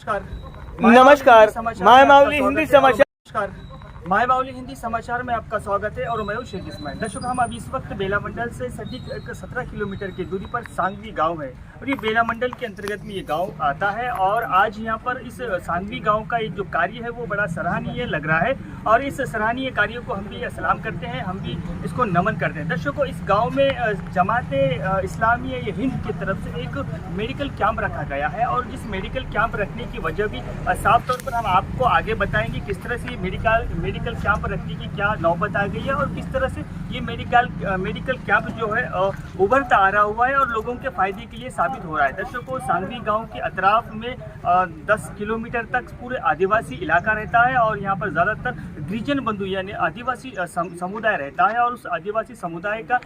नमस्कार, माय मावली हिंदी समाचार। माय मावली हिंदी समाचार में आपका स्वागत है और मैं हूं शेख इस्माइल। दर्शकों, हम अभी इस वक्त बेला मंडल से सटीक 17 किलोमीटर की दूरी पर सांगवी गांव है और ये बेला मंडल के अंतर्गत में ये गांव आता है। और आज यहां पर इस सांगवी गांव का एक जो कार्य है वो बड़ा सराहनीय लग रहा है और इस सराहनीय कार्य को हम भी सलाम करते हैं, हम भी इसको नमन करते हैं। दर्शकों, इस गाँव में जमाते इस्लामी हिंद की तरफ से एक मेडिकल कैंप रखा गया है और जिस मेडिकल कैंप रखने की वजह भी साफ तौर पर हम आपको आगे बताएंगे किस तरह से मेडिकल कैंप रखने की क्या नौबत आ गई है और किस तरह से ये मेडिकल कैंप जो है उभरता आ रहा हुआ है और लोगों के फायदे के लिए साबित हो रहा है। दर्शकों, सांगवी गांव के अतराफ में 10 किलोमीटर तक पूरे आदिवासी इलाका रहता है और यहाँ पर ज़्यादातर गिरिजन बंधु यानी आदिवासी समुदाय रहता है और उस आदिवासी समुदाय का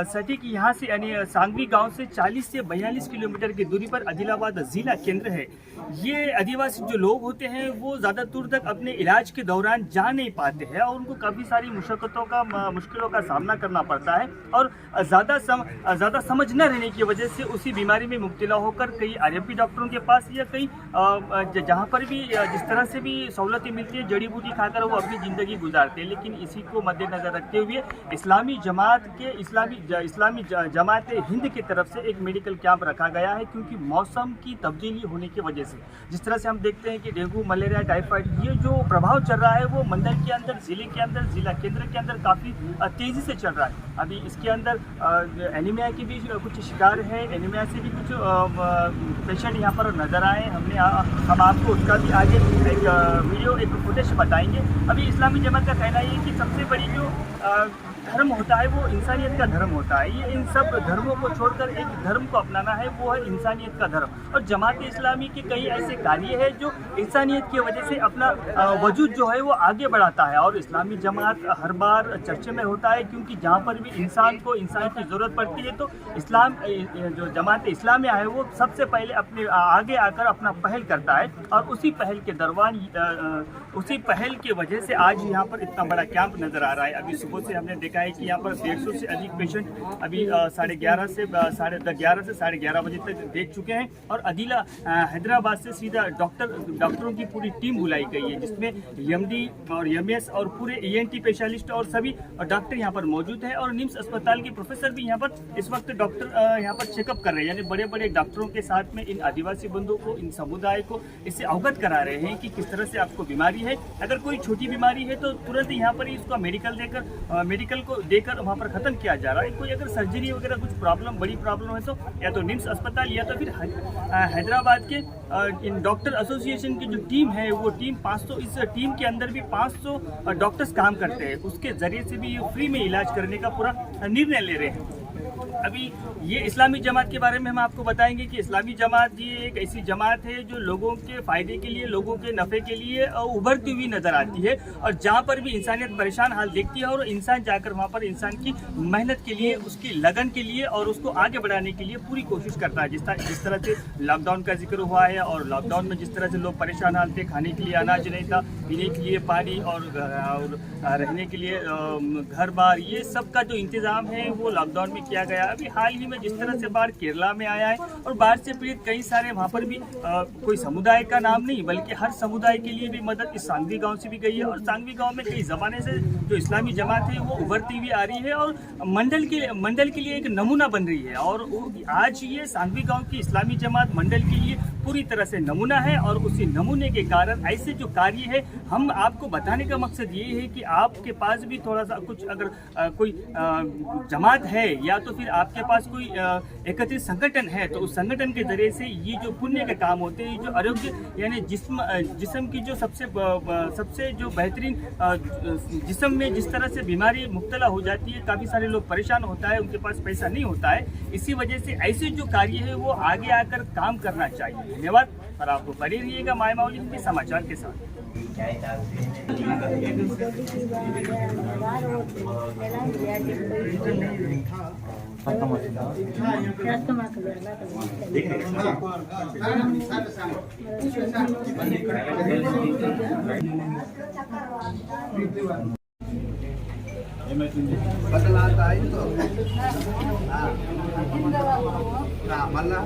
सटीक यहाँ से यानी सांगवी गाँव से 40 से 42 किलोमीटर की दूरी पर आदिलाबाद जिला केंद्र है। ये आदिवासी जो लोग होते हैं वो ज़्यादा दूर तक अपने इलाज के दौरान जा नहीं पाते हैं और उनको काफ़ी सारी मुश्किलों का सामना करना पड़ता है और ज़्यादा समझ न रहने की वजह से उसी बीमारी में मुब्तला होकर कई आरएमपी डॉक्टरों के पास या कई जहाँ पर भी जिस तरह से भी सहूलतें मिलती है जड़ी बूटी खाकर वो अपनी ज़िंदगी गुजारते हैं। लेकिन इसी को मद्देनज़र रखते हुए इस्लामी जमात हिंद की तरफ से एक मेडिकल कैंप रखा गया है क्योंकि मौसम की तब्दीली होने की वजह से जिस तरह से हम देखते हैं कि डेंगू, मलेरिया, टाइफाइड ये जो प्रभाव चल रहा है वो मंडल के अंदर, जिला केंद्र के अंदर काफ़ी तेज़ी से चल रहा है। अभी इसके अंदर एनीमिया की भी कुछ शिकार है, एनीमिया से भी कुछ पेशेंट यहाँ पर नज़र आए। हम आपको उसका भी आगे एक फुटेज बताएंगे। अभी इस्लामी जमात का कहना ये है कि सबसे बड़ी जो धर्म होता है वो इंसानियत का धर्म होता है। ये इन सब धर्मों को छोड़कर एक धर्म को अपनाना है, वो है इंसानियत का धर्म। और जमात इस्लामी के कई ऐसे कार्य है जो इंसानियत की वजह से अपना वजूद जो है वो आगे बढ़ाता है और इस्लामी जमात हर बार चर्चे में होता है क्योंकि जहाँ पर भी इंसान की ज़रूरत पड़ती है तो जो जमात इस्लामिया है वो सबसे पहले अपने आगे आकर अपना पहल करता है और उसी पहल के दरवान उसी पहल की वजह से आज यहाँ पर इतना बड़ा कैंप नज़र आ रहा है। अभी सुबह से हमने देखा है कि यहाँ पर 150 से अधिक पेशेंट अभी 11:30 से 11:30 बजे तक देख चुके हैं और अदीला हैदराबाद से सीधा डॉक्टरों की पूरी टीम बुलाई गई है जिसमें एमडी और एमएस और पूरे ईएनटी स्पेशलिस्ट और सभी डॉक्टर यहाँ पर मौजूद हैं और निम्स अस्पताल के प्रोफेसर भी यहाँ पर इस वक्त डॉक्टर यहाँ पर चेकअप कर रहे हैं यानी बड़े बड़े डॉक्टरों के साथ में इन आदिवासी बंधुओं को, इन समुदाय को इससे अवगत करा रहे हैं कि किस तरह से आपको बीमारी है। अगर कोई छोटी बीमारी है तो तुरंत यहाँ पर ही उसका मेडिकल को देकर वहाँ पर ख़त्म किया जा रहा है। कोई अगर सर्जरी वगैरह कुछ बड़ी प्रॉब्लम है तो या तो निम्स अस्पताल या तो फिर हैदराबाद के इन डॉक्टर एसोसिएशन की जो टीम है वो टीम 500, इस टीम के अंदर भी 500 डॉक्टर्स काम करते हैं, उसके ज़रिए से भी फ्री में इलाज करने का पूरा निर्णय ले रहे हैं। अभी ये इस्लामी जमात के बारे में हम आपको बताएंगे कि इस्लामी जमात ये एक ऐसी जमात है जो लोगों के फ़ायदे के लिए, लोगों के नफ़े के लिए उभरती हुई नज़र आती है और जहाँ पर भी इंसानियत परेशान हाल देखती है और इंसान जाकर वहाँ पर इंसान की मेहनत के लिए, उसकी लगन के लिए और उसको आगे बढ़ाने के लिए पूरी कोशिश करता है। जिस तरह से लॉकडाउन का जिक्र हुआ है और लॉकडाउन में जिस तरह से लोग परेशान हाल थे, खाने के लिए अनाज नहीं था, पीने के लिए पानी और रहने के लिए घर बार, ये सब का जो इंतज़ाम है वो लॉकडाउन में किया गया। अभी हाल ही में जिस तरह से बाढ़ केरला में आया है और बाढ़ से पीड़ित कई सारे वहाँ पर भी कोई समुदाय का नाम नहीं बल्कि हर समुदाय के लिए भी मदद इस सांगवी गांव से भी गई है और सांगवी गांव में कई ज़माने से जो इस्लामी जमात है वो उभरती हुई आ रही है और मंडल के लिए एक नमूना बन रही है और आज ये सांगवी गाँव की इस्लामी जमात मंडल के लिए पूरी तरह से नमूना है और उसी नमूने के कारण ऐसे जो कार्य है हम आपको बताने का मकसद ये है कि आपके पास भी थोड़ा सा कुछ अगर कोई जमात है या तो फिर आपके पास कोई एकत्रित संगठन है तो उस संगठन के जरिए से ये जो पुण्य के काम होते हैं, जो आरोग्य यानी जिस्म की जो सबसे जो बेहतरीन जिस्म में जिस तरह से बीमारी मुब्तला हो जाती है, काफ़ी सारे लोग परेशान होता है, उनके पास पैसा नहीं होता है, इसी वजह से ऐसे जो कार्य है वो आगे आकर काम करना चाहिए। धन्यवाद और आपको बने रहिएगा माय मावली हिंदी समाचार के साथ। మళ్ళా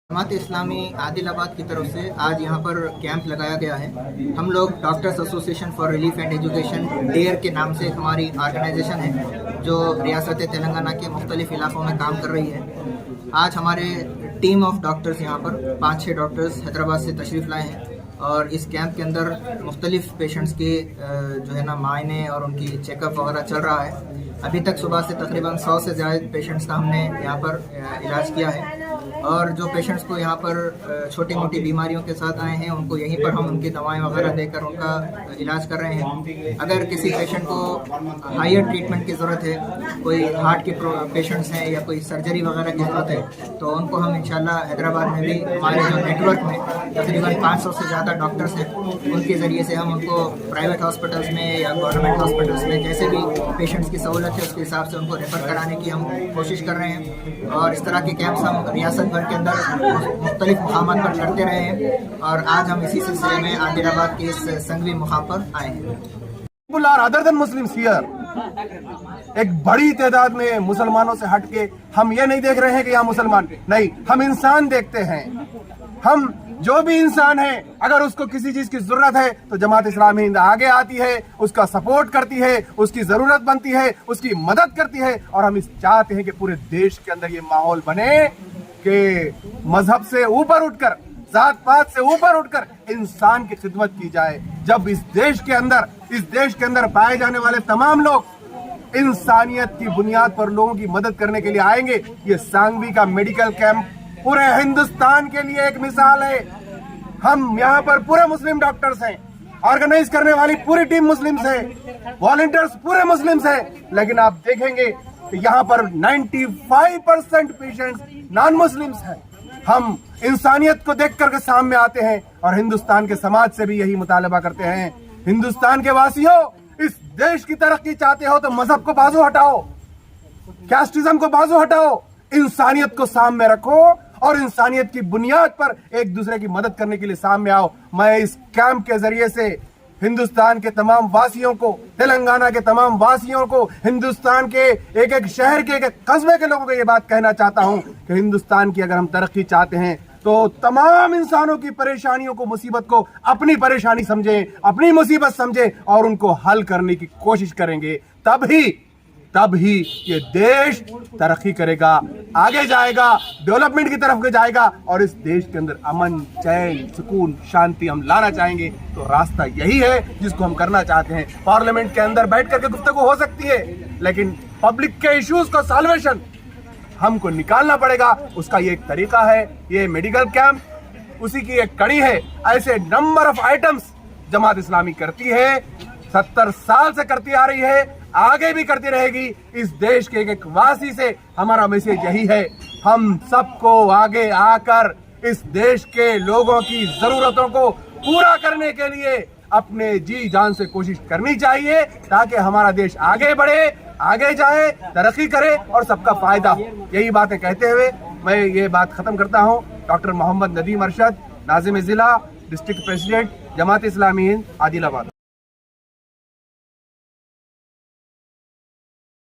जमात इस्लामी आदिलाबाद की तरफ से आज यहाँ पर कैंप लगाया गया है। हम लोग doctors association for relief and education DARE के नाम से हमारी ऑर्गेनाइजेशन है जो रियासत तेलंगाना के मुख्तलिफ इलाकों में काम कर रही है। आज हमारे टीम ऑफ डॉक्टर्स यहाँ पर 5-6 डॉक्टर्स हैदराबाद से तशरीफ़ लाए हैं और इस कैंप के अंदर मुख्तलिफ पेशेंट्स के जो है ना मायने और उनकी चेकअप वगैरह चल रहा है। अभी तक सुबह से तकरीबन 100 से ज़्यादा पेशेंट्स का हमने यहाँ पर इलाज किया है और जो पेशेंट्स को यहाँ पर छोटी मोटी बीमारियों के साथ आए हैं उनको यहीं पर हम उनकी दवाएं वगैरह देकर उनका इलाज कर रहे हैं। अगर किसी पेशेंट को हायर ट्रीटमेंट की ज़रूरत है, कोई हार्ट के पेशेंट्स हैं या कोई सर्जरी वगैरह की ज़रूरत है तो उनको हम इंशाल्लाह हैदराबाद में भी हमारे जो नेटवर्क में तकरीबन 500 से ज़्यादा डॉक्टर्स हैं उनके ज़रिए से हम उनको प्राइवेट हॉस्पिटल्स में या गवर्नमेंट हॉस्पिटल्स में जैसे भी पेशेंट्स की सहूलत है उसके हिसाब से उनको रेफ़र कराने की हम कोशिश कर रहे हैं। और इस तरह के कैंप्स हम रियासत भर के अंदर मुख्तलिफ मुकामात पर करते रहे हैं और आज हम इसी सिलसिले में आदिलाबाद के इस संगवी मुकाम पर आए हैं। अदर देन मुस्लिम्स हियर, एक बड़ी तादाद में मुसलमानों से हटके हम ये नहीं देख रहे हैं कि यहाँ मुसलमान नहीं, हम इंसान देखते हैं। हम जो भी इंसान है अगर उसको किसी चीज की जरूरत है तो जमात इस्लामी हिंद आगे आती है, उसका सपोर्ट करती है, उसकी जरूरत बनती है, उसकी मदद करती है। और हम इस चाहते हैं कि पूरे देश के अंदर ये माहौल बने कि मजहब से ऊपर उठकर, जात पात से ऊपर उठकर इंसान की खिदमत की जाए। जब इस देश के अंदर पाए जाने वाले तमाम लोग इंसानियत की बुनियाद पर लोगों की मदद करने के लिए आएंगे, ये सांगवी का मेडिकल कैंप पूरे हिंदुस्तान के लिए एक मिसाल है। हम यहाँ पर पूरे मुस्लिम डॉक्टर्स हैं, ऑर्गेनाइज करने वाली पूरी टीम मुस्लिम्स है, वॉलंटियर्स पूरे मुस्लिम्स हैं, लेकिन आप देखेंगे कि यहाँ पर 95% पेशेंट्स नॉन मुस्लिम्स हैं। हम इंसानियत को देख करके सामने आते हैं और हिंदुस्तान के समाज से भी यही मुतालबा करते हैं। हिंदुस्तान के वासियों, इस देश की तरक्की चाहते हो तो मजहब को बाजू हटाओ, कैस्टिज्म को बाजू हटाओ, इंसानियत को सामने रखो और इंसानियत की बुनियाद पर एक दूसरे की मदद करने के लिए सामने आओ। मैं इस कैंप के जरिए से हिंदुस्तान के तमाम वासियों को, तेलंगाना के तमाम वासियों को, हिंदुस्तान के एक एक शहर के, एक एक कस्बे के लोगों को ये बात कहना चाहता हूं कि हिंदुस्तान की अगर हम तरक्की चाहते हैं तो तमाम इंसानों की परेशानियों को, मुसीबत को अपनी परेशानी समझें, अपनी मुसीबत समझें और उनको हल करने की कोशिश करेंगे। तब ही ये देश तरक्की करेगा, आगे जाएगा, डेवलपमेंट की तरफ जाएगा और इस देश के अंदर अमन, चैन, सुकून, शांति हम लाना चाहेंगे। तो रास्ता यही है जिसको हम करना चाहते हैं। पार्लियामेंट के अंदर बैठ करके गुफ्तगू हो सकती है, लेकिन पब्लिक के इश्यूज का सॉल्वेशन हमको निकालना पड़ेगा। उसका ये एक तरीका है, ये मेडिकल कैंप उसी की एक कड़ी है। ऐसे number of items Jamaat Islami करती है, 70 साल से करती आ रही है, आगे भी करती रहेगी। इस देश के एक वासी से हमारा मैसेज यही है, हम सबको आगे आकर इस देश के लोगों की जरूरतों को पूरा करने के लिए अपने जी जान से कोशिश करनी चाहिए ताकि हमारा देश आगे बढ़े, आगे जाए, तरक्की करे और सबका फायदा हो। यही बातें कहते हुए मैं ये बात खत्म करता हूँ। डॉक्टर मोहम्मद नदीम अरशद, नाज़िम जिला, डिस्ट्रिक्ट प्रेसिडेंट, जमात इस्लामी हिंद, आदिलाबाद।